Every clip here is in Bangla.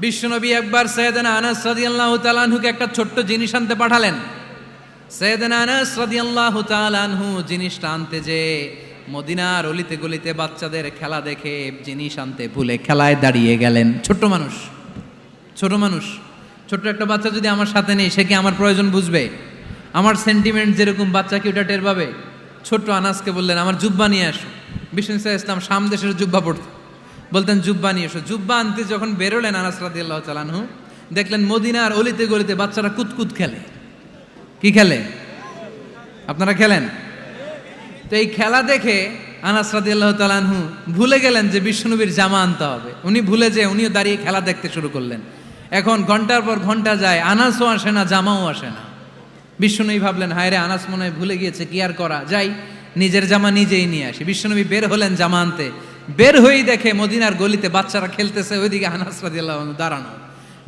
বিশ্বনবী একবার সাইয়েদনা আনাস রাদিয়াল্লাহু তাআলা আনহুকে একটা ছোট্ট জিনিস আনতে পাঠালেন। সাইয়েদনা আনাস রাদিয়াল্লাহু তাআলা আনহু জিনিসটা আনতে যে মদিনার অলিতে গলিতে বাচ্চাদের খেলা দেখে জিনিস আনতে ভুলে খেলায় দাঁড়িয়ে গেলেন। ছোট মানুষ, ছোট্ট একটা বাচ্চা যদি আমার সাথে নেই, সে কি আমার প্রয়োজন বুঝবে? আমার সেন্টিমেন্ট যেরকম বাচ্চা কি ওটা টের পাবে? ছোট্ট আনাসকে বললেন, আমার জুব্বা নিয়ে আসো। বিষ্ণু ইসলাম শাম দেশের জুব্বা পড়তো, বলতেন জুব্বা নিয়ে এসো। জুব্বা আনতে যখন বেরোলেন আনাস রাদিয়াল্লাহু তাআলা আনহু, দেখলেন মদিনার অলিতে গলিতে বাচ্চারা কুতকুত খেলে। কি খেলে? আপনারা খেলেন তো? এই খেলা দেখে আনাস রাদিয়াল্লাহু তাআলা আনহু ভুলে গেলেন যে বিশ্বনবীর জামা আনতে হবে। উনি ভুলে যে উনিও দাঁড়িয়ে খেলা দেখতে শুরু করলেন। এখন ঘন্টার পর ঘন্টা যায়, আনাসও আসে না, জামাও আসে না। বিশ্বনবী ভাবলেন, হায় রে, আনাস মনে হয় ভুলে গিয়েছে, কি আর করা যাই, নিজের জামা নিজেই নিয়ে আসি। বিশ্বনবী বের হলেন জামা আনতে। বের হয়েই দেখে মদিনার গলিতে বাচ্চারা খেলতেছে, ওইদিকে আনাস রাদিয়াল্লাহু আনহু দাঁড়ানো।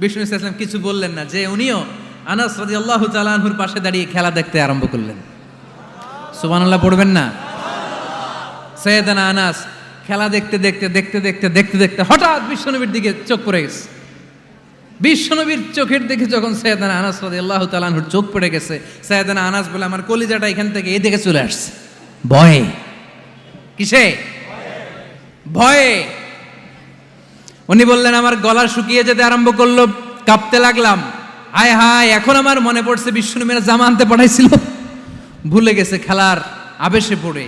বিষ্ণু ইসলাম কিছু বললেন না, যে উনিও আনাস রাদিয়াল্লাহু তাআলা আনহুর পাশে দাঁড়িয়ে খেলা দেখতে আরম্ভ করলেন। সুবহানাল্লাহ পড়বেন না? সাইয়েদনা আনাস খেলা দেখতে দেখতে হঠাৎ বিশ্বনবীর দিকে চোখ পড়ে গেছে। বিশ্বনবীর চোখের দিকে যখন সাইয়েদনা আনাস রাদিয়াল্লাহু তাআলা আনহুর চোখ পড়ে গেছে, সাইয়েদনা আনাস বলে, আমার কলিজাটা এখান থেকে এই দিকে চলে আসছে ভয়ে। কিসে? ভয়ে। উনি বললেন, আমার গলা শুকিয়ে যেতে আরম্ভ করলো, কাঁপতে লাগলাম। হায় হায়, এখন আমার মনে পড়ছে বিশ্বনবীর জামা আনতে পাঠাইছিল, ভুলে গেছে খেলার আবেশে পড়ে।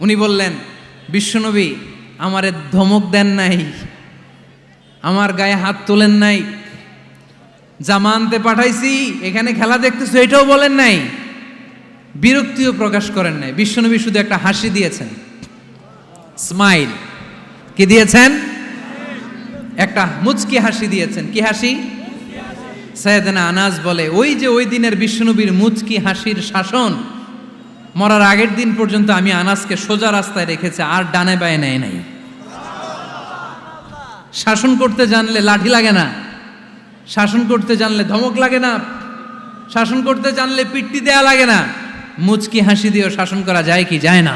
উনি বললেন, বিশ্বনবী আমারে ধমক দেন নাই, আমার গায়ে হাত তোলেন নাই, জামা আনতে পাঠাইছি, এখানে খেলা দেখতেছো এটাও বলেন নাই, বিরক্তিও প্রকাশ করেন নাই। বিশ্বনবী শুধু একটা হাসি দিয়েছেন, স্মাইল। কি দিয়েছেন? একটা মুচকি হাসি দিয়েছেন। কি হাসি? সাইয়েদনা আনাস বলে, ওই যে ওই দিনের বিশ্বনবীর মুচকি হাসির শাসন মরার আগের দিন পর্যন্ত আমি আনাসকে সোজা রাস্তায় রেখেছি, আর ডানে বায়ে নেয় নাই। শাসন করতে জানলে লাঠি লাগে না, শাসন করতে জানলে ধমক লাগে না, শাসন করতে জানলে পিট্টি দেয়া লাগে না। মুচকি হাসি দিয়েও শাসন করা যায় কি যায় না?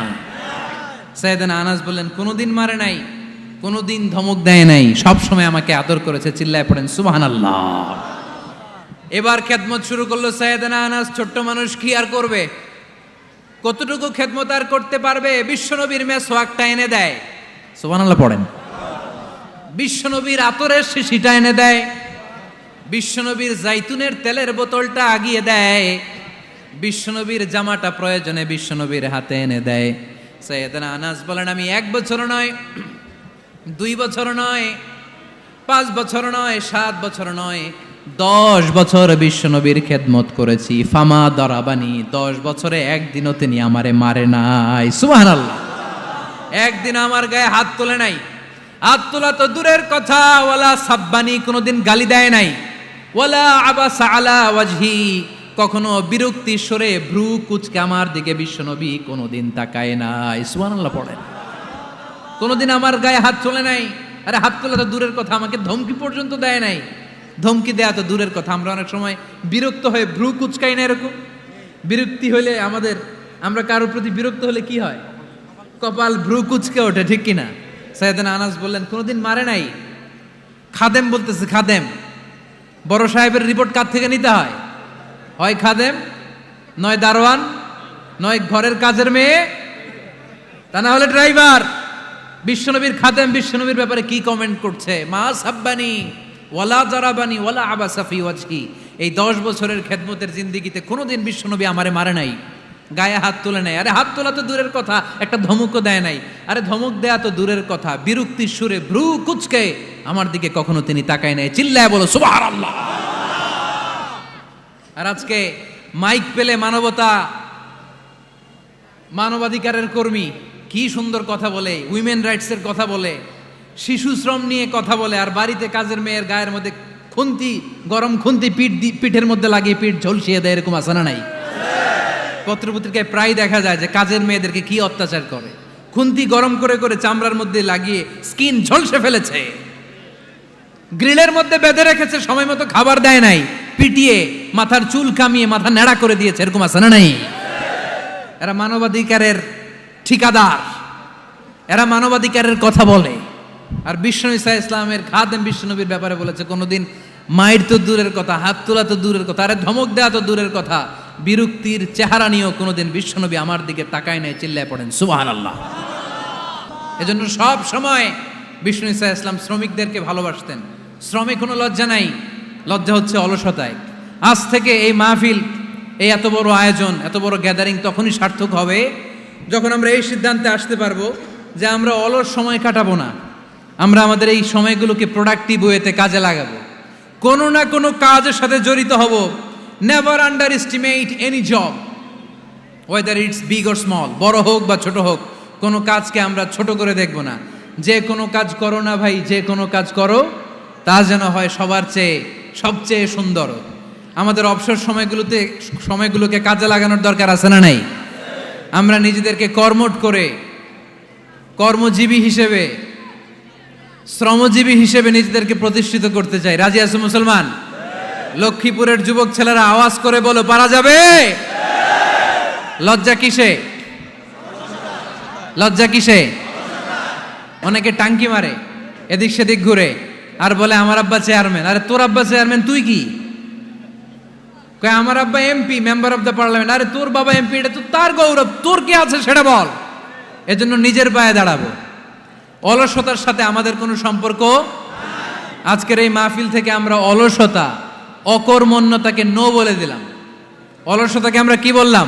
সাইয়েদনা আনাস বললেন, কোনোদিন মারে নাই, কোনোদিন ধমক দেয় নাই, সব সময় আমাকে আদর করেছে। চিল্লায় পড়েন সুবহানাল্লাহ। এবার খেদমত শুরু করলো সাইয়েদনা আনাস। ছোট্ট মানুষ কি আর করবে, কতটুকু খেদমত আর করতে পারবে? বিশ্বনবীর মেসওয়াকটা এনে দেয়। সুবহানাল্লাহ পড়েন। বিশ্বনবীর আতরের শিশিটা এনে দেয়, বিশ্বনবীর জাইতুনের তেলের বোতলটা আগিয়ে দেয়, বিশ্বনবীর জামাটা প্রয়োজনে বিশ্বনবীর হাতে এনে দেয়। সাইয়েদনা আনাস বলেন, আমি 1 বছর নয়, 2 বছর নয়, 5 বছর নয়, 7 বছর নয়, 10 বছর বিশ্বনবীর খেদমত করেছি। ফামা দরাবানি, 10 বছরে একদিনও তিনি আমারে মারে নাই। সুবহানাল্লাহ। একদিন আমার গায়ে হাত তোলে নাই, হাত তোলা তো দূরের কথা, ওয়ালা সাব্বানি, কোনোদিন গালি দেয় নাই, ওয়ালা আবাসা আলা ওয়াজহি, কখনো বিরক্তি সরে ভ্রু কুচকে আমার দিকে বিশ্বনবী কোনোদিন তাকায় নাই। সুবহানাল্লাহ পড়েন। কোনোদিন আমার গায়ে হাত তোলে নাই। আরে হাত তোলা তো দূরের কথা, আমাকে ধমকি পর্যন্ত দেয় নাই। ধমকি দেয়া তো দূরের কথা, আমরা অনেক সময় বিরক্ত হয়ে ভ্রু কুচকাই না। এরকম বিরক্তি হলে আমরা কারোর প্রতি বিরক্ত হলে কি হয়? কপাল ভ্রু কুচকে ওঠে, ঠিক কিনা? সাইয়েদনা আনাস বললেন, কোনোদিন মারে নাই। খাদেম বলতেছে, খাদেম, বড় সাহেবের রিপোর্ট কার থেকে নিতে হয়? হয় খাদেম, নয় দারোয়ান, নয় ঘরের কাজের মেয়ে, তা না হলে ড্রাইভার। বিশ্বনবীর খাদেম বিশ্বনবীর ব্যাপারে কি কমেন্ট করছে? মা সাব্বানি ওয়ালা জারাবানি ওয়ালা আবাসা ফি ওয়াজহি। এই 10 বছরের খেদমতের জিন্দেগিতে কোনোদিন বিশ্বনবী আমারে মারে নাই, গায়ে হাত তোলে নাই। আরে হাত তোলা তো দূরের কথা, একটা ধমকও দেয় নাই। আরে ধমক দেয়া তো দূরের কথা, বিরক্তির সুরে ভ্রু কুচকে আমার দিকে কখনো তিনি তাকায় নাই। চিল্লায় বলো সুবহানাল্লাহ। আর আজকে মাইক পেলে মানবাধিকারের কর্মী কি সুন্দর কথা বলে, উইমেন রাইটসের কথা বলে, শিশু শ্রম নিয়ে কথা বলে, আর বাড়িতে কাজের মেয়ের গায়ের মধ্যে গরম খুন্তি পিঠের মধ্যে লাগিয়ে পিঠ ঝলসিয়ে দেয়। এরকম আছে না নাই? পত্রপত্রিকায় প্রায় দেখা যায় যে কাজের মেয়েদেরকে কি অত্যাচার করে। খুন্তি গরম করে করে চামড়ার মধ্যে লাগিয়ে স্কিন ঝলসে ফেলেছে, গ্রিলের মধ্যে বেঁধে রেখেছে, সময় মতো খাবার দেয় নাই, পিটিয়ে মাথার চুল কামিয়ে মাথা নেড়া করে দিয়েছে। এরকম আছে না নাই? এরা মানবাধিকারের ঠিকাদার, এরা মানবাধিকারের কথা বলে। আর বিশ্বনবী সাল্লাল্লাহু আলাইহি ইসলামের খাদেম বিশ্বনবীর ব্যাপারে বলেছে, কোনোদিন মায়ের তো দূরের কথা, হাত তোলা তো দূরের কথা, আরে ধমক দেওয়া তো দূরের কথা, বিরক্তির চেহারা নিয়েও কোনোদিন বিশ্বনবী আমার দিকে তাকায় নাই। চিল্লায় পড়েন সুবহানাল্লাহ। এজন্য সব সময় বিশ্বনবী সাল্লাল্লাহু আলাইহি ইসলাম শ্রমিকদেরকে ভালোবাসতেন। শ্রমে কোনো লজ্জা নাই, লজ্জা হচ্ছে অলসতায়। আজ থেকে এই মাহফিল, এই এত বড় আয়োজন, এত বড় গ্যাদারিং তখনই সার্থক হবে যখন আমরা এই সিদ্ধান্তে আসতে পারবো যে আমরা অলস সময় কাটাবো না, আমরা আমাদের এই সময়গুলোকে প্রোডাক্টিভ ওয়েতে কাজে লাগাবো, কোনো না কোনো কাজের সাথে জড়িত হব। Never under estimate any job, whether it's big or small, বড় হোক বা ছোট হোক, কোনো কাজকে আমরা ছোট করে দেখব না। যে কোনো কাজ করো না ভাই, যে কোনো কাজ করো তা যেন হয় সবার চেয়ে সবচেয়ে সুন্দর। আমাদের অবসর সময়গুলোকে কাজে লাগানোর দরকার আছে না নাই? আমরা নিজেদেরকে কর্মঠ করে, কর্মজীবী হিসেবে, শ্রমজীবী হিসেবে নিজেদেরকে প্রতিষ্ঠিত করতে চাই। রাজি আছো মুসলমান? লক্ষ্মীপুরের যুবক ছেলেরা আওয়াজ করে বলো, পারা যাবে? লজ্জা কিসে? লজ্জা কিসে? অনেকে টাঙ্কি মারে, এদিক সেদিক ঘুরে, আর বলে আমার আব্বা চেয়ারম্যান। আরে তোর আব্বা চেয়ারম্যান, তুই কি? কয় আমার আব্বা MP, member of the parliament. আরে তোর বাবা এমপি, এটা তো তার গৌরব, তোর কি আছে সেটা বল। এজন্য নিজের পায়ে দাঁড়াবো। অলসতার সাথে আমাদের কোনো সম্পর্ক। আজকের এই মাহফিল থেকে আমরা অলসতা, অকর্মণ্যতাকে নো বলে দিলাম। অলসতাকে আমরা কি বললাম?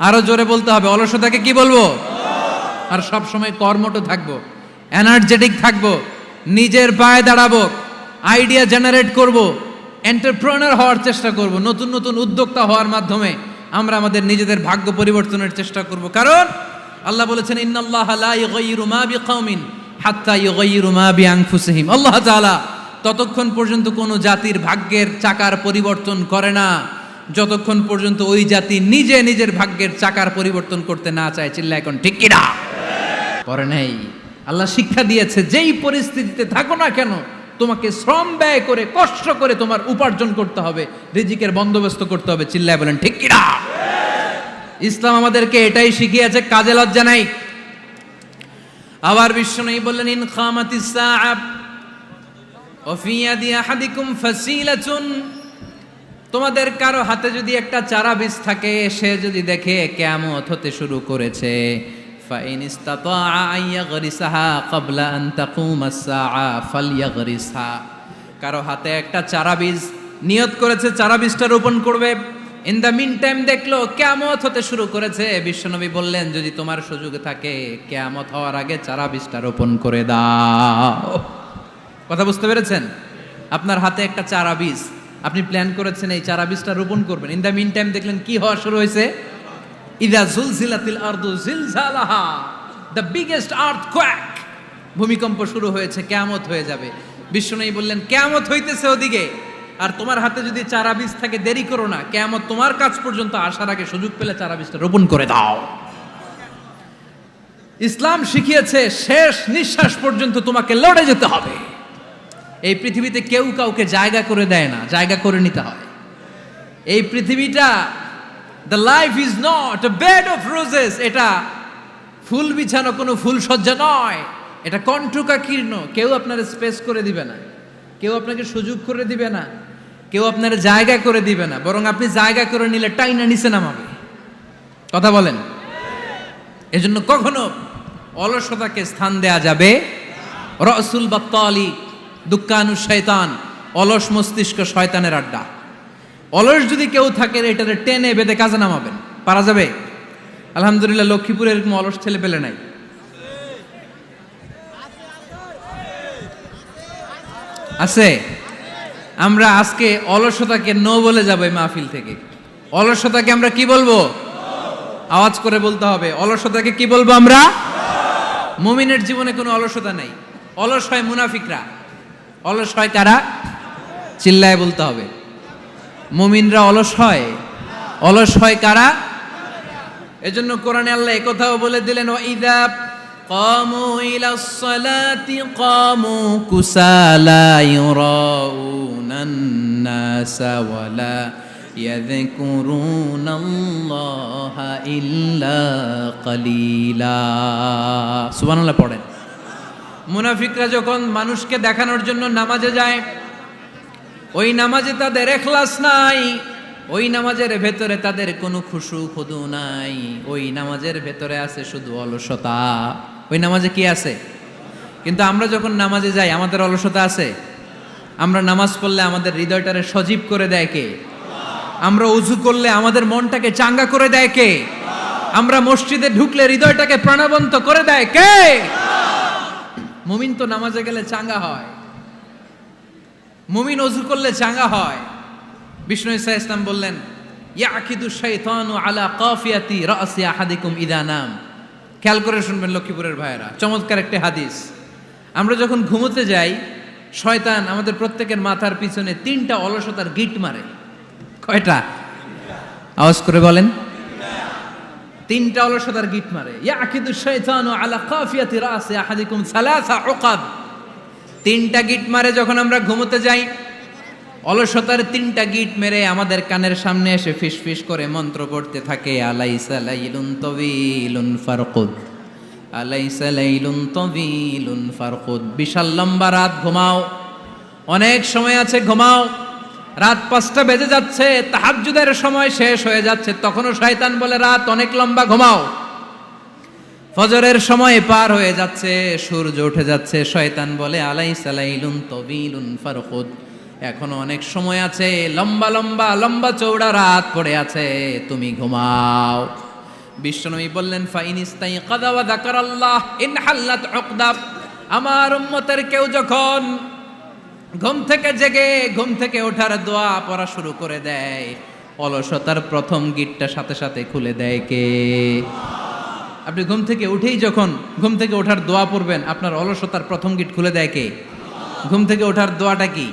আরো জোরে বলতে হবে, অলসতাকে কি বলবো? আর সব সময় কর্মঠ থাকবো, এনার্জেটিক থাকবো, নিজের পায়ে দাঁড়াবো, আইডিয়া জেনারেট করব, এন্টারপ্রেনার হওয়ার চেষ্টা করব, নতুন নতুন উদ্যোক্তা হওয়ার মাধ্যমে আমরা আমাদের নিজেদের ভাগ্য পরিবর্তনের চেষ্টা করব। কারণ আল্লাহ বলেছেন, ইন্নাল্লাহা লা ইউগাইয়িরু মা বিকাউমিন হাত্তা ইউগাইয়িরু মা বিআনফুসিহিম। আল্লাহ তাআলা ততক্ষণ পর্যন্ত কোনো জাতির ভাগ্যের চাকার পরিবর্তন করে না যতক্ষণ পর্যন্ত ওই জাতি নিজে নিজের ভাগ্যের চাকার পরিবর্তন করতে না চায়। চিল্লা এখন ঠিক কিনা? করে নাই। আল্লাহ শিক্ষা দিয়েছে, যেই পরিস্থিতিতে থাকো না কেন তোমাকে শ্রম ব্যয় করে, কষ্ট করে তোমার উপার্জন করতে হবে, রিজিকের বন্দোবস্ত করতে হবে। চিল্লায় বলেন ঠিক কিনা? ইসলাম আমাদেরকে এটাই শিখিয়েছে, কাজে লজ্জা নাই। আবার বিশ্বনবী বললেন, ইন খামাতিস সাআ ওয়া ফি ইয়াদি আহাদিকুম ফাসিলাতুন, তোমাদের কারো হাতে যদি একটা চারা বীজ থাকে, সে যদি দেখে কিয়ামত হতে শুরু করেছে, ফাইন ইসতাতাআ আন ইয়াগরিসাহা ক্বাবলা আন তাকুমাস সাআ ফালইয়াগরিসহা। কারো হাতে একটা চারা বীজ নিয়ত করেছে, চারা বীজটা রোপণ করবে, ইন দ্য মিন টাইম দেখলো কিয়ামত হতে শুরু করেছে। বিশ্বনবী বললেন, যদি তোমার সুযোগ থাকে কিয়ামত হওয়ার আগে চারা বীজটা রোপণ করে দাও। কথা বুঝতে পেরেছেন? আপনার হাতে একটা চারা বীজ, আপনি প্ল্যান করেছেন এই চারা বীজটা রোপণ করবেন। ইন দ্য মিন টাইম দেখলেন কি হওয়া শুরু হয়েছে? ইযা জুলজিলাতিল আরদু জিলজালাহা, দ্য বিগেস্ট আর্থকোয়েক, ভূমিকম্প শুরু হয়েছে, কিয়ামত হয়ে যাবে। বিশ্বনবী বললেন, কিয়ামত হইতেছে ওদিকে, আর তোমার হাতে যদি চারা বীজ থাকে দেরি করো না, কিয়ামত তোমার কাছ পর্যন্ত আসার আগে সুযোগ পেলে চারা বীজটা রোপণ করে দাও। ইসলাম শিখিয়েছে শেষ নিঃশ্বাস পর্যন্ত তোমাকে লড়ে যেতে হবে। এই পৃথিবীতে কেউ কাউকে জায়গা করে দেয় না, জায়গা করে নিতে হয়। এই পৃথিবীটা, the life is not a bed of roses, এটা ফুল বিছানো কোনো ফুল সজ্জা নয়, এটা কণ্টকাকীর্ণ। কেউ আপনার স্পেস করে দিবে না, কেউ আপনাকে সুযোগ করে দিবে না, কেউ আপনার জায়গা করে দিবে না, বরং আপনি জায়গা করে নিলে টাইনা নিচে নামাবে। কথা বলেন? এজন্য কখনো অলসতাকে স্থান দেয়া যাবে। রসুল বাত্তালি দুক্কানু শয়তান, অলস মস্তিষ্ক শয়তানের আড্ডা। অলস যদি কেউ থাকে, এটারে টেনে বেঁধে কাজে নামাবেন। পারা যাবে? আলহামদুলিল্লাহ, লক্ষ্মীপুরে এরকম অলস ছেলে পেলে নাই। আছে? আমরা আজকে অলসতাকে নো বলে যাবো এই মাহফিল থেকে। অলসতাকে আমরা কি বলবো? আওয়াজ করে বলতে হবে, অলসতাকে কি বলবো আমরা? মুমিনের জীবনে কোনো অলসতা নেই। অলস হয় মুনাফিকরা। অলস হয় কারা? চিল্লায় বলতে হবে। মুমিনরা অলস হয়? অলস হয় কারা? এজন্য কোরআনে আল্লাহ একথাও বলে দিলেন, ওয়াইদা কামু ইলাস সালাতি কামু কুসালা ইউরাউনান নাসা ওয়ালা ইয়াযকুরুনাল্লাহা ইল্লা কালিলা। সুবহানাল্লাহ পড়েন। মুনাফিকরা যখন মানুষকে দেখানোর জন্য নামাজে যায়, ওই নামাজে তাদের ইখলাস নাই, ওই নামাজের ভেতরে তাদের কোনো খুশু খুদু নাই, ওই নামাজের ভেতরে আছে শুধু অলসতা। ওই নামাজে কি আছে? কিন্তু আমরা যখন নামাজে যাই আমাদের অলসতা আছে? আমরা নামাজ পড়লে আমাদের হৃদয়টারে সজীব করে দেয় কে? আমরা উযু করলে আমাদের মনটাকে চাঙ্গা করে দেয় কে? আমরা মসজিদে ঢুকলে হৃদয়টাকে প্রাণবন্ত করে দেয় কে? মুমিন তো নামাজে গেলে চাঙ্গা হয়, মুমিন ওযু করলে চাঙ্গা হয়। বিষ্ণু ঈসা ইসলাম বললেন, ইয়াকিদু শাইতানু আলা কাফিয়াতি রাসি আহাদিকুম ইদা নাম। খেয়াল করে শুনবেন লক্ষ্মীপুরের ভাইয়েরা, চমৎকার একটা হাদিস। আমরা যখন ঘুমোতে যাই, শয়তান আমাদের প্রত্যেকের মাথার পিছনে 3টা অলসতার গিট মারে। কয়টা? আওয়াজ করে বলেন। 3টা অলসতার গিট মারে। ইয়াকিদু শাইতানু আলা কাফিয়াতি রাসি আহাদিকুম সালাসা উকাব। 3টা গিট মারে যখন আমরা ঘুমোতে যাই। অলসতার 3টা গিট মেরে আমাদের কানের সামনে এসে ফিসফিস করে মন্ত্র পড়তে থাকে, আলাইসা লাইলুন তাওয়িলুন ফারকুদ, আলাইসা লাইলুন তাওয়িলুন ফারকুদ। বিশাল লম্বা রাত, ঘুমাও, অনেক সময় আছে, ঘুমাও। রাত 5টা বেজে যাচ্ছে, তাহাজ্জুদের সময় শেষ হয়ে যাচ্ছে, তখনও শয়তান বলে রাত অনেক লম্বা, ঘুমাও। ফজরের সময় পার হয়ে যাচ্ছে, সূর্য উঠে যাচ্ছে, শয়তান বলে আলাইসা লাইলুন তাওয়িলুন ফারকুদ, এখনো অনেক সময় আছে, লম্বা লম্বা লম্বা চৌড়া রাত পড়ে আছে, তুমি ঘুমাও। বিশ্বনবী বললেন, ফাইন ইস্তাইকাযা ওয়া যাকারাল্লাহ ইনহাল্লাত উকদা। আমার উম্মতের কেউ যখন ঘুম থেকে জেগে ঘুম থেকে ওঠার দোয়া পড়া শুরু করে দেয়, অলসতার প্রথম গিটটা সাথে সাথে খুলে দেয় কে? আপনি ঘুম থেকে উঠেই যখন ঘুম থেকে ওঠার দোয়া পড়বেন, আপনার অলসতার প্রথম গিট খুলে দেয় কে? ঘুম থেকে ওঠার দোয়াটা কি?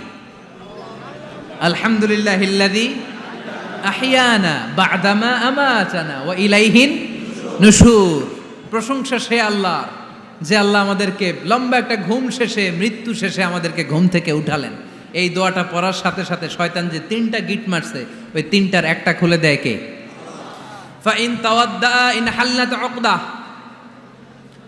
আলহামদুলিল্লাহিল্লাযী আহইয়ানা বা'দামা আমাতানা ওয়া ইলাইহিন নুশুর। প্রশংসা সে আল্লাহর, যে আল্লাহ আমাদেরকে লম্বা একটা ঘুম শেষে, মৃত্যু শেষে আমাদেরকে ঘুম থেকে উঠালেন। এই দোয়াটা পড়ার সাথে সাথে শয়তান যে 3টা গিট মারছে, ওই 3টার একটা খুলে দেয় কে? ফাইন তাওয়াদ্দা ইনহাল্লাত উকদা।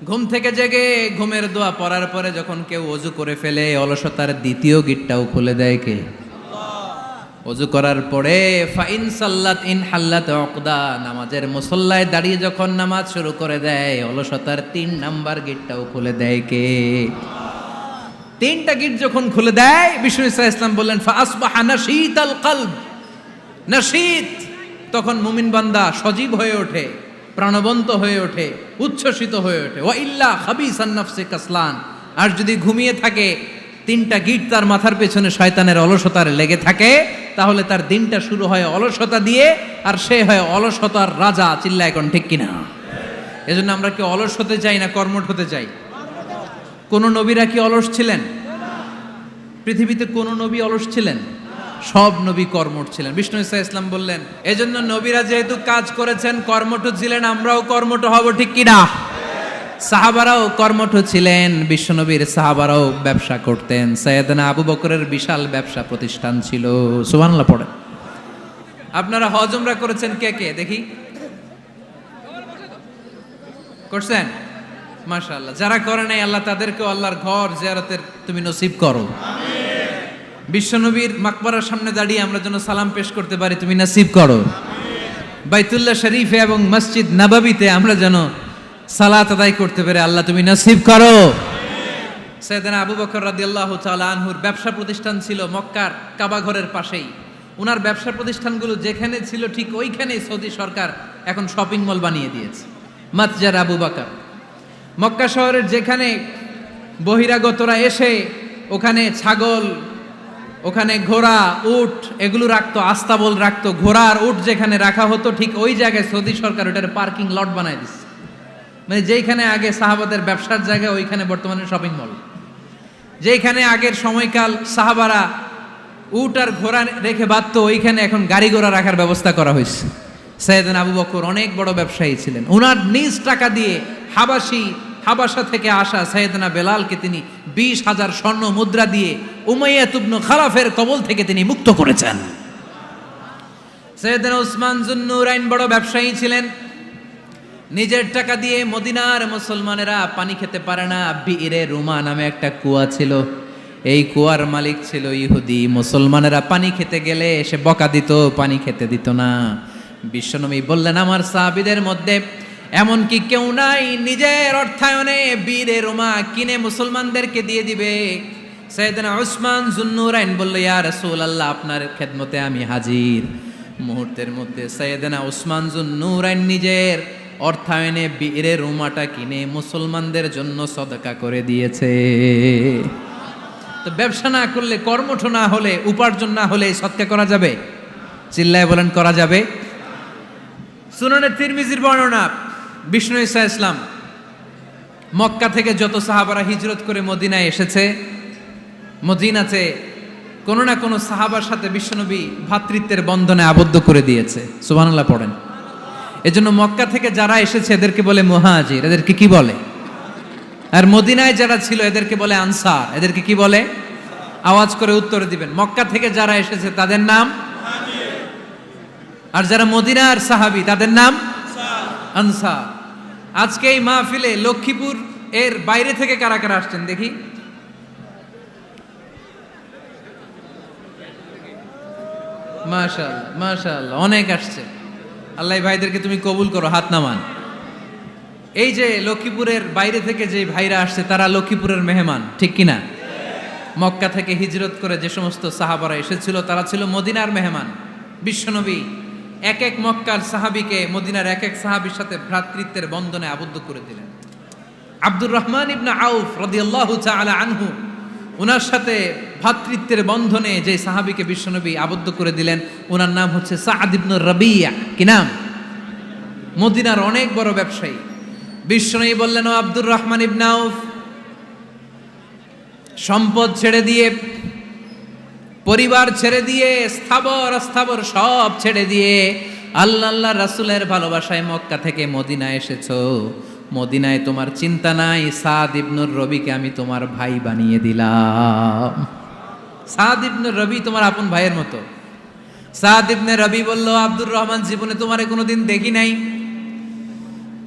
ঘুম থেকে জেগে ঘুমের দোয়া পড়ার পরে যখন কেউ ওযু করে ফেলে, অলসতার দ্বিতীয় গিটটাও খুলে দেয় কে? ওযু করার পরে ফাইন সাল্লাত ইনহাল্লাত উকদা, নামাজের মুসল্লায় দাঁড়িয়ে যখন নামাজ শুরু করে দেয়, অলসতার 3 নাম্বার গিটটাও খুলে দেয় কে? 3টা গিট যখন খুলে দেয়, বিষ্ণু ঈসা ইসলাম বললেন, ফাআসবাহা নাশীতাল কলব, নাশীত। তখন মুমিন বান্দা সজীব হয়ে ওঠে, প্রাণবন্ত হয়ে ওঠে, উচ্ছ্বসিত হয়ে ওঠে। ওয়া ইল্লা খাবিসান নাফসি কাসলান। আর যদি ঘুমিয়ে থাকে, 3টা গিট তার মাথার পেছনে শয়তানের অলসতার লেগে থাকে, তাহলে তার দিনটা শুরু হয় অলসতা দিয়ে, আর সে হয় অলসতার রাজা। চিল্লা এখন ঠিক কিনা? এজন্য আমরা কি অলস হতে চাই না কর্মঠ হতে চাই? কোন নবীরা কি অলস ছিলেন? পৃথিবীতে কোন নবী অলস ছিলেন? সব নবী কর্মঠ ছিলেন। বিষ্ণু ঈসা ইসলাম বললেন, এজন্য নবীরা যেহেতু কাজ করেছেন, কর্মঠ ছিলেন, আমরাও কর্মঠ হব, ঠিক কিনা? সাহাবারাও কর্মঠ ছিলেন, বিশ্বনবীর সাহাবারাও ব্যবসা করতেন। সাইয়েদনা আবু বকরের বিশাল ব্যবসা প্রতিষ্ঠান ছিল। সুবহানাল্লাহ পড়ে। আপনারা হজ উমরা করেছেন কে কে? দেখি, করছেন? মাশাআল্লাহ। যারা করে নাই, আল্লাহ তাদেরকেও আল্লাহর ঘর জিয়ারতের তুমি নসিব করো। বিশ্বনবীর মাকবারার সামনে দাঁড়িয়ে আমরা যেন সালাম পেশ করতে পারি, তুমি নসিব করো। বাইতুল্লাহ শরীফে এবং মসজিদ নববীতে আমরা যেন সালাত আদায় করতে পারে, আল্লাহ তুমি নসিব করো। সাইয়েদনা আবু বকর রাদিয়াল্লাহু তাআলা আনহুর ব্যবসা প্রতিষ্ঠান ছিল মক্কার কাবা ঘরের পাশেই। ওনার ব্যবসা প্রতিষ্ঠানগুলো যেখানে ছিল ঠিক ওইখানেই সৌদি সরকার এখন শপিং মল বানিয়ে দিয়েছে, মাতজার আবু বকর। মক্কা শহরের যেখানে বহিরাগতরা এসে ওখানে ছাগল, ওখানে ঘোড়া, উট এগুলো রাখতো, আস্তাবল রাখতো, ঘোড়া আর উট যেখানে রাখা হতো, ঠিক ওই জায়গায় সৌদি সরকার ওটার পার্কিং লট বানায় দিচ্ছে। মানে যেখানে আগে সাহাবাদের ব্যবসার জায়গা, ওইখানে বর্তমানে শপিং মল। যেখানে আগের সময়কাল সাহাবারা উট আর ঘোড়া রেখে বাঁধতো, ওইখানে এখন গাড়ি ঘোড়া রাখার ব্যবস্থা করা হয়েছে। সাইয়েদনা আবু বকর অনেক বড় ব্যবসায়ী ছিলেন। ওনার নিজ টাকা দিয়ে হাবাসা থেকে আসা সাইয়েদনা বেলালকে তিনি 20,000 স্বর্ণ মুদ্রা দিয়ে উমাইয়া ইবনে খালাফের কবল থেকে তিনি মুক্ত করেছেন। সাইয়েদনা উসমান যুন্নুরাইন বড় ব্যবসায়ী ছিলেন। নিজের টাকা দিয়ে মদিনার মুসলমানেরা পানি খেতে পারে না। বিইরে রুমা নামে একটা কুয়া ছিল, এই কুয়ার মালিক ছিল ইহুদি। মুসলমানেরা পানি খেতে গেলে সে বকা দিত, পানি খেতে দিত না। বিশ্বনবী বললেন, আমার সাহাবীদের মধ্যে এমন কি কেউ নাই নিজের অর্থায়নে বিইরে রুমা কিনে মুসলমানদেরকে দিয়ে দিবে? সাইয়েদনা উসমান যুন্নুরাইন বলল, ইয়া রাসূলুল্লাহ, আপনার খেদমতে আমি হাজির। মুহূর্তের মধ্যে সাইয়েদনা উসমান যুন্নুরাইন নিজের অর্থায়নে বিইরে রুমাটা কিনে মুসলমানদের জন্য সদকা করে দিয়েছে। তো ব্যবসা না করলে, কর্মঠ না হলে, উপার্জন না হলে সদকা করা যাবে? চিল্লায় বলেন, করা যাবে? সুনানে তিরমিজির বর্ণনা, বিষ্ণু ঈসা ইসলাম মক্কা থেকে যত সাহাবারা হিজরত করে মদিনায় এসেছে, মদিনাতে কোনো না কোনো সাহাবার সাথে বিশ্বনবী ভ্রাতৃত্বের বন্ধনে আবদ্ধ করে দিয়েছে। সুবহানাল্লাহ পড়েন। এজন্য মক্কা থেকে যারা এসেছে এদেরকে বলে মুহাজির। এদেরকে কি বলে? আর মদিনায় যারা ছিল এদেরকে বলে আনসার। এদেরকে কি বলে? আওয়াজ করে উত্তর দিবেন। মক্কা থেকে যারা এসেছে তাদের নাম মুহাজির, আর যারা মদিনার সাহাবী তাদের নাম আনসার। আজকে এই মাহফিলে লক্ষ্মীপুর এর বাইরে থেকে কারা কারা আসছেন দেখি? মাশাআল্লাহ, মাশাআল্লাহ, অনেক আসছে। আল্লাহ ভাইদেরকে তুমি কবুল করো, হাত নামান। এই যে লক্ষ্মীপুরের বাইরে থেকে যে ভাইরা আসছে তারা লক্ষ্মীপুরের মেহমান, ঠিক কিনা? মক্কা থেকে হিজরত করে যে সমস্ত সাহাবারা এসেছিল তারা ছিল মদিনার মেহমান। বিশ্বনবী এক এক মক্কার সাহাবীকে মদিনার এক এক সাহাবীর সাথে ভ্রাতৃত্বের বন্ধনে আবদ্ধ করে দিলেন। আব্দুর রহমান ইবনে আউফ রাদিয়াল্লাহু তাআলা আনহু, ওনার সাথে ভ্রাতৃত্বের বন্ধনে যে সাহাবীকে বিশ্বনবী আবদ্ধ করে দিলেন ওনার নাম হচ্ছে সাআদ ইবনে রাবিয়া। কি নাম? মদিনার অনেক বড় ব্যবসায়ী। বিশ্বনবী বললেন, ও আব্দুর রহমান ইবনে আউফ, সম্পদ ছেড়ে দিয়ে, পরিবার ছেড়ে দিয়ে, স্থাবর অস্থাবর সব ছেড়ে দিয়ে আল্লাহ রাসূলের ভালোবাসায় মক্কা থেকে মদিনায় এসেছো। মদিনায় তোমার চিন্তা নাই, সাদ ইবনুর রবিকে আমি তোমার ভাই বানিয়ে দিলাম। সাদ ইবনুর রবি তোমার আপন ভাইয়ের মতো। সাদ ইবনে রবি বলল, আব্দুর রহমান, জীবনে তোমারে কোনোদিন দেখি নাই,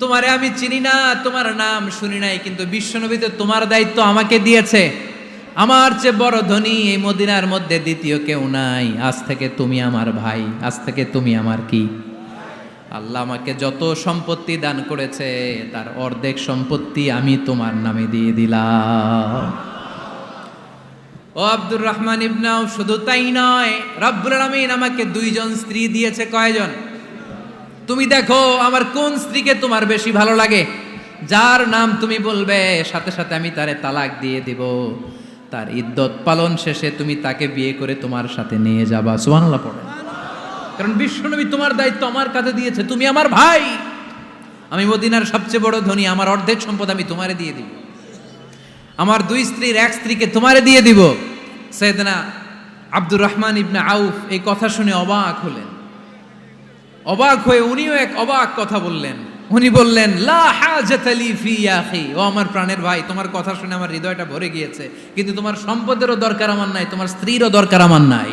তোমারে আমি চিনি না, তোমার নাম শুনি নাই, কিন্তু বিশ্বনবীতে তোমার দায়িত্ব আমাকে দিয়েছে। আমার চেয়ে বড় ধনী এই মদিনার মধ্যে দ্বিতীয় কেউ নাই। আজ থেকে তুমি আমার ভাই, আজ থেকে তুমি আমার কি? আল্লাহ আমাকে যত সম্পত্তি দান করেছে তার অর্ধেক সম্পত্তি আমি তোমার নামে দিয়ে দিলাম। ও আব্দুর রহমান ইবনে আউফ, শুধু তাই নয়, রব্বুল আলামিন আমাকে দুইজন স্ত্রী দিয়েছে। কয়জন? তুমি দেখো আমার কোন স্ত্রীকে তোমার বেশি ভালো লাগে, যার নাম তুমি বলবে সাথে সাথে আমি তারে তালাক দিয়ে দিব। তার ইদ্যত পালন শেষে তুমি তাকে বিয়ে করে তোমার সাথে নিয়ে যাবা। সুবহানাল্লাহ পড়েন। কারণ বিশ্বনবী তোমার দায়িত্ব আমার কাছে দিয়েছে, তুমি আমার ভাই, আমি মদিনার সবচেয়ে বড় ধনী, আমার অর্ধেক সম্পদ আমি তোমারে দিয়ে দিব, আমার দুই স্ত্রীর এক স্ত্রীকে তোমারে দিয়ে দিব। সাইয়েদনা আব্দুর রহমান ইবনে আউফ এই কথা শুনে অবাক হলেন। অবাক হয়ে উনিও এক অবাক কথা বললেন। উনি বললেন, লা হাজাতা লি ফি ইয়া আখি, ও আমার প্রাণের ভাই, তোমার কথা শুনে আমার হৃদয়টা ভরে গিয়েছে, কিন্তু তোমার সম্পদেরও দরকার আমার নাই, তোমার স্ত্রীরও দরকার আমার নাই।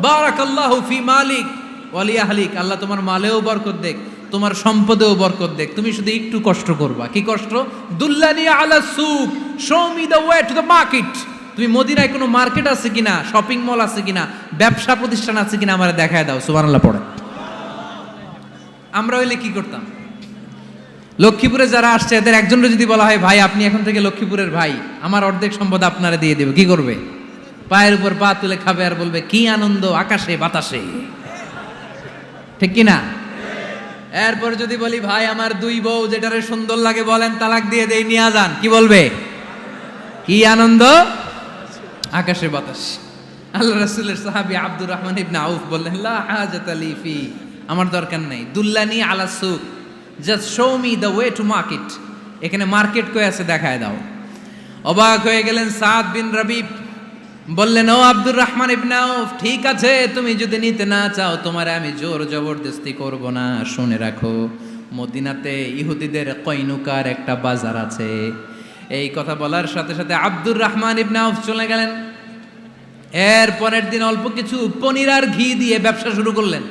বারাকাল্লাহু ফি মালিক ওয়া লি আহলিক, আল্লাহ তোমার মালেও বরকত দেখ, তোমার সম্পদেও বরকত দেখ। তুমি শুধু একটু কষ্ট করবা। কি কষ্ট? দুল্লানি আলা সুক, show me the way to the market. তুমি মদিনায় কোনো মার্কেট আছে কিনা, শপিং মল আছে কিনা, ব্যবসা প্রতিষ্ঠান আছে কিনা আমারে দেখায় দাও। সুবহানাল্লাহ পড়ে। আমরা হইলে কি করতাম? লক্ষ্মীপুরে যারা আসছে এদের একজনের যদি বলা হয়, ভাই আপনি এখন থেকে লক্ষ্মীপুরের ভাই, আমার অর্ধেক সম্পদ আপনারা দিয়ে দেব, কি করবে? পায়ের উপর পা তুলে খাবে আর বলবে, কি আনন্দ আকাশে বাতাসে, ঠিক কিনা? এরপর যদি বলি, ভাই আমার দুই বউ, যেটারে সুন্দর লাগে বলেন তালাক দিয়ে দেই, নিয়ে যান, কি বলবে? কি আনন্দ আকাশে বাতাস। আল্লাহ রাসূলের সাহাবী আব্দুর রহমান ইবনে আউফ বললেন, লা হাজাতা লি ফি, আমার দরকার নাই। দুল্লানি আলা সুক, just show me the way to market. এখানে মার্কেট কই আছে দেখায় দাও। অবাক হয়ে গেলেন সাদ বিন রবি, বললেন, ও আব্দুর রহমান ইবনে আউফ, ঠিক আছে, তুমি যদি নিতে না চাও তোমারে আমি জোর জবরদস্তি করব না। শুনে রাখো, মদিনাতে ইহুদিদের কয়নুকার একটা বাজার আছে। এই কথা বলার সাথে সাথে আব্দুর রহমান ইবনে আউফ চলে গেলেন। এর পরের দিন অল্প কিছু পনির আর ঘি দিয়ে ব্যবসা শুরু করলেন।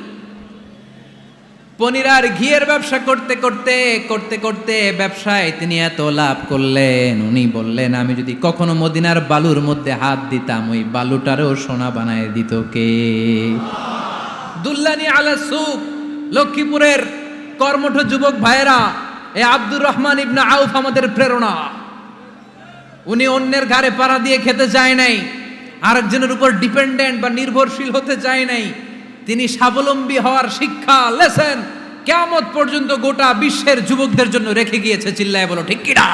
পনির আর ঘিয়ের ব্যবসা করতে করতে করতে করতে ব্যবসায় তিনি এত লাভ করলেন, উনি বললেন আমি যদি কখনো মদিনার বালুর মধ্যে হাত দিতাম ওই বালুটারও সোনা বানায় দিত কে? দুল্লানি আলা সুক, লক্ষ্মীপুরের কর্মঠ যুবক ভাইয়েরা, এ আব্দুর রহমান ইবনে আউফ আমাদের প্রেরণা। উনি অন্যের ঘাড়ে পাড়া দিয়ে খেতে চায় নাই, আরেকজনের উপর ডিপেন্ডেন্ট বা নির্ভরশীল হতে চায় নাই। তিনি স্বাবলম্বী হওয়ার শিক্ষা লেসেন কিয়ামত পর্যন্ত গোটা বিশ্বের যুবকদের জন্য রেখে গিয়েছে। চিল্লায় বলো ঠিক কিনা?